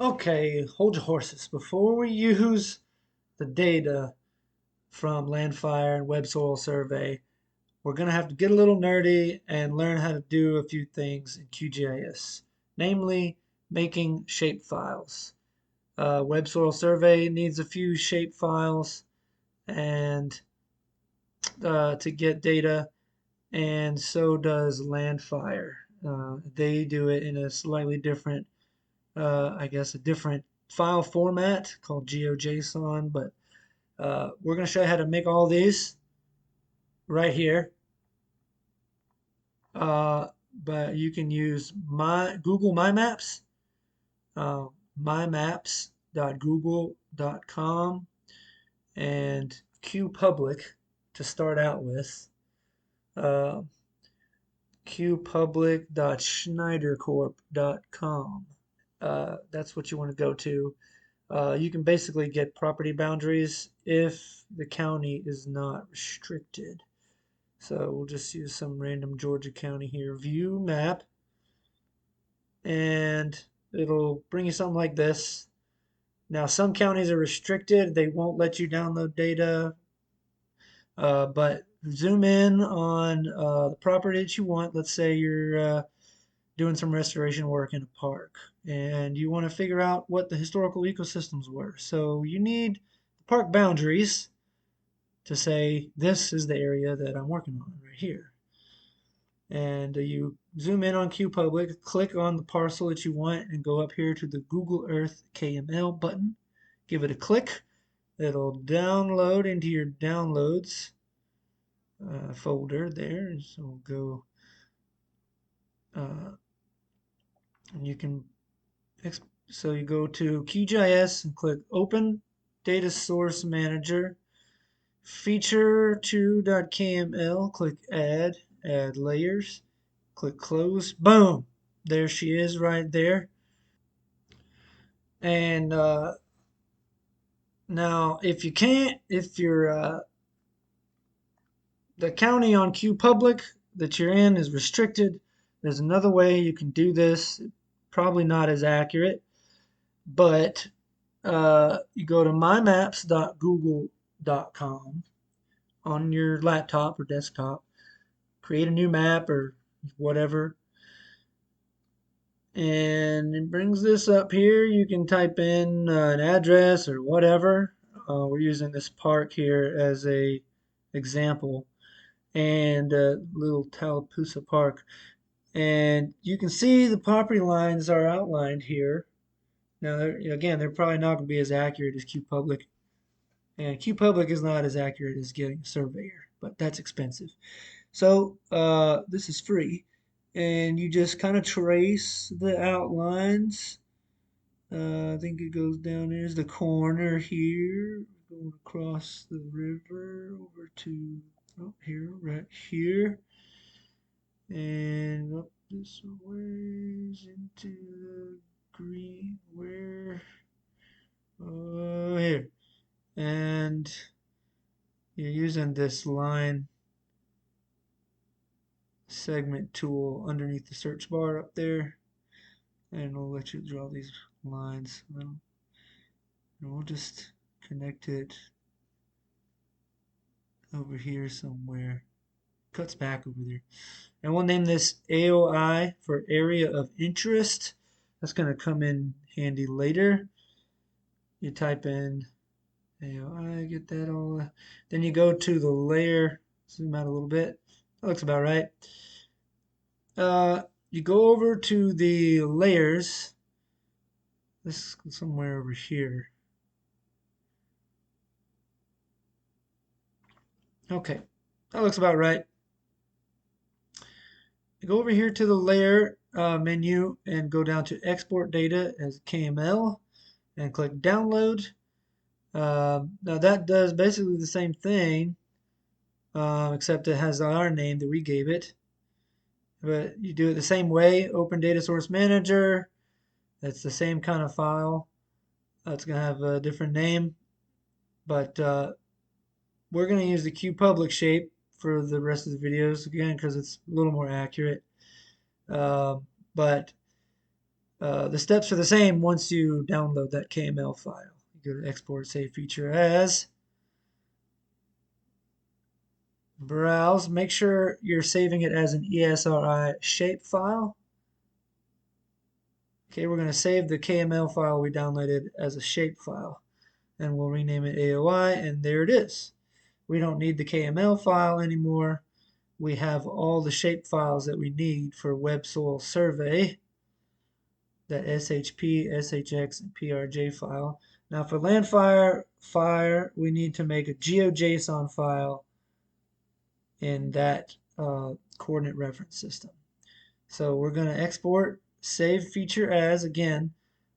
Okay, hold your horses. Before we use the data from LANDFIRE and Web Soil Survey, we're going to have to get a little nerdy and learn how to do a few things in QGIS, namely making shapefiles. Web Soil Survey needs a few shapefiles and to get data, and so does LANDFIRE. They do it in a slightly different I guess, a different file format called GeoJSON, but we're going to show you how to make all these right here. But you can use my Google My Maps, uh, mymaps.google.com, and QPublic to start out with. Uh, qpublic.schneidercorp.com. That's what you want to go to. You can basically get property boundaries if the county is not restricted. So we'll just use some random Georgia county here. View map, and it'll bring you something like this. Now, some counties are restricted. They won't let you download data, but zoom in on the property that you want. Let's say you're doing some restoration work in a park and you want to figure out what the historical ecosystems were. So you need the park boundaries to say this is the area that I'm working on right here. And you zoom in on QPublic, click on the parcel that you want, and go up here to the Google Earth KML button. Give it a click. It'll download into your downloads folder there. So we'll go, and you can so you go to QGIS and click Open Data Source Manager, feature2.kml, click Add Layers, click Close. Boom! There she is right there. And now, if you're the county on QPublic that you're in is restricted, there's another way you can do this. Probably not as accurate, but you go to mymaps.google.com on your laptop or desktop, create a new map or whatever, and it brings this up here. You can type in an address or whatever. We're using this park here as a example, and little Tallapoosa Park. And you can see the property lines are outlined here. Now, again, they're probably not going to be as accurate as QPublic. And QPublic is not as accurate as getting a surveyor, but that's expensive. So this is free, and you just kind of trace the outlines. I think it goes down. There's the corner here, going across the river over to here, right here, and up this ways into the green. Where? Oh, here, and you're using this line segment tool underneath the search bar up there, and it'll let you draw these lines. Well, and we'll just connect it over here somewhere. Cuts back over there. And we'll name this AOI for area of interest. That's going to come in handy later. You type in AOI, get that all. Then you go to the layer, zoom out a little bit. That looks about right. You go over to the layers. This is somewhere over here. Okay, that looks about right. You go over here to the layer menu and go down to export data as KML and click download. Now that does basically the same thing, except it has our name that we gave it. But you do it the same way, open data source manager. It's the same kind of file. It's going to have a different name, but we're going to use the QPublic shape for the rest of the videos again because it's a little more accurate. But The steps are the same once you download that KML file. You go to Export Save Feature As, browse, make sure you're saving it as an ESRI shapefile. Okay, we're going to save the KML file we downloaded as a shapefile, and we'll rename it AOI, and there it is. We don't need the KML file anymore. We have all the shape files that we need for web soil survey, that SHP, SHX, and PRJ file. Now for LANDFIRE, we need to make a GeoJSON file in that coordinate reference system. So we're going to export, save feature as again,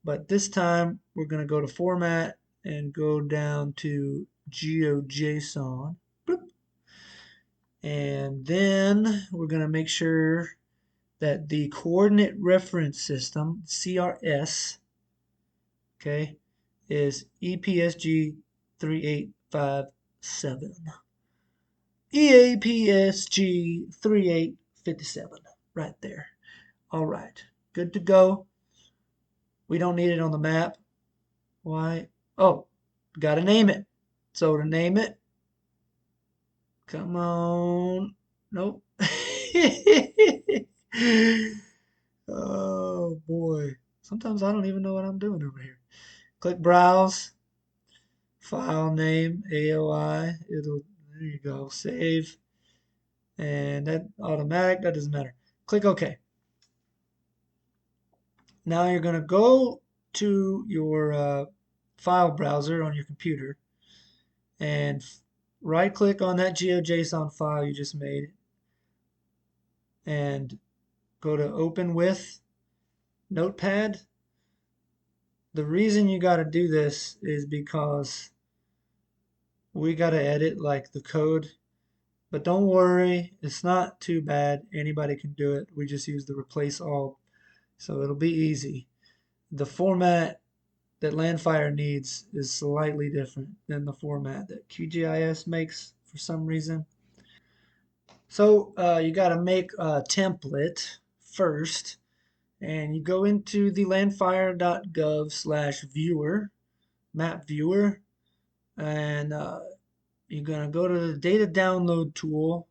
but this time we're going to go to Format and go down to GeoJSON. Bloop. And then we're going to make sure that the coordinate reference system, CRS, okay, is EPSG 3857. EAPSG 3857, right there. All right, good to go. We don't need it on the map. Why? Oh, got to name it. So to name it, come on. Nope. Oh boy. Sometimes I don't even know what I'm doing over here. Click Browse, File Name, AOI. There you go, Save. And that automatic, that doesn't matter. Click OK. Now you're going to go to your file browser on your computer and right click on that GeoJSON file you just made and go to Open with Notepad. The reason you got to do this is because we got to edit like the code, but don't worry, it's not too bad. Anybody can do it. We just use the replace all, so it'll be easy. The format that LANDFIRE needs is slightly different than the format that QGIS makes for some reason. So you got to make a template first, and you go into the landfire.gov/viewer, map viewer, and you're going to go to the data download tool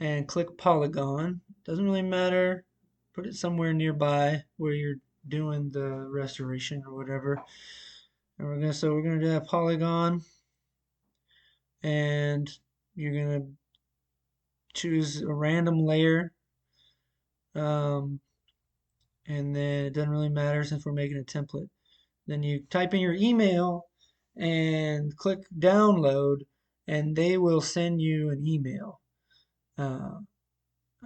and click polygon. Doesn't really matter. Put it somewhere nearby where you're doing the restoration or whatever. And we're gonna do that polygon, and you're gonna choose a random layer, um, and then it doesn't really matter since we're making a template. Then you type in your email and click download, and they will send you an email. Uh,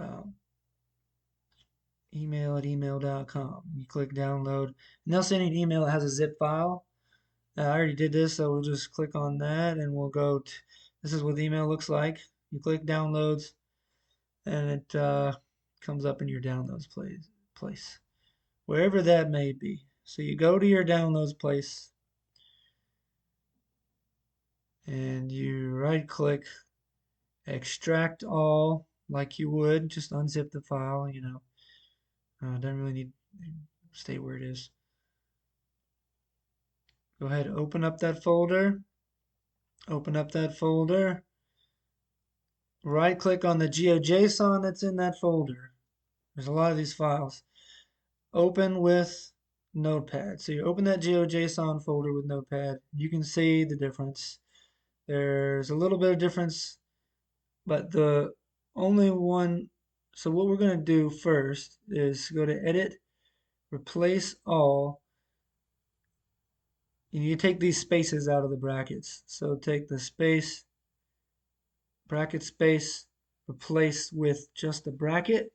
uh, email at email.com. You click download, and they'll send you an email that has a zip file. I already did this, so we'll just click on that, and we'll go to, this is what the email looks like. You click downloads, and it comes up in your downloads place, wherever that may be. So you go to your downloads place, and you right click, extract all, like you would, just unzip the file, you know. Doesn't really need, stay where it is. Go ahead, open up that folder, right click on the GeoJSON that's in that folder. There's a lot of these files. Open with Notepad. So you open that GeoJSON folder with Notepad. You can see the difference. There's a little bit of difference, but the only one, so what we're going to do first is go to Edit, Replace All. You need to take these spaces out of the brackets. So take the space, bracket space, replace with just a bracket,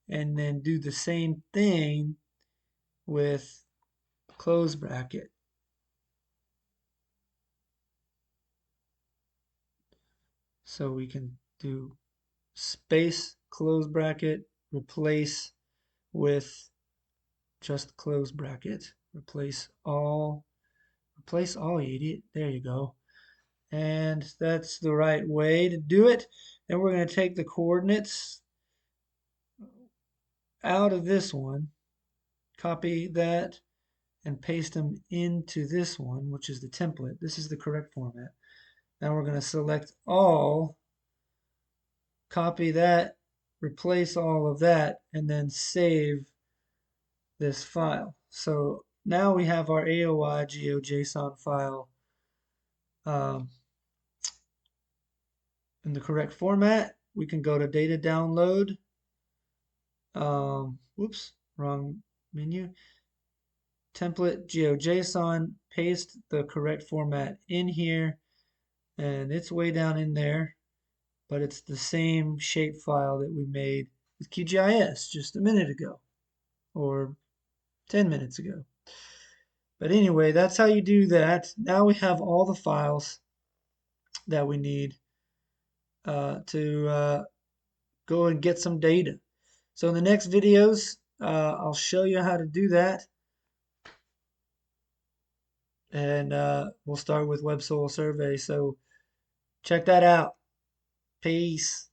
and then do the same thing with close bracket. So we can do space, close bracket, replace with just close bracket. Replace all, you idiot. There you go. And that's the right way to do it. Then we're going to take the coordinates out of this one, copy that and paste them into this one, which is the template. This is the correct format. Now we're going to select all, copy that, replace all of that, and then save this file. So now we have our AOI GeoJSON file um, in the correct format. We can go to data download. Whoops, wrong menu. Template GeoJSON, paste the correct format in here, and it's way down in there, but it's the same shape file that we made with QGIS just a minute ago or 10 minutes ago. But anyway, that's how you do that. Now we have all the files that we need to go and get some data. So in the next videos, I'll show you how to do that. And we'll start with web soil survey. So check that out. Peace.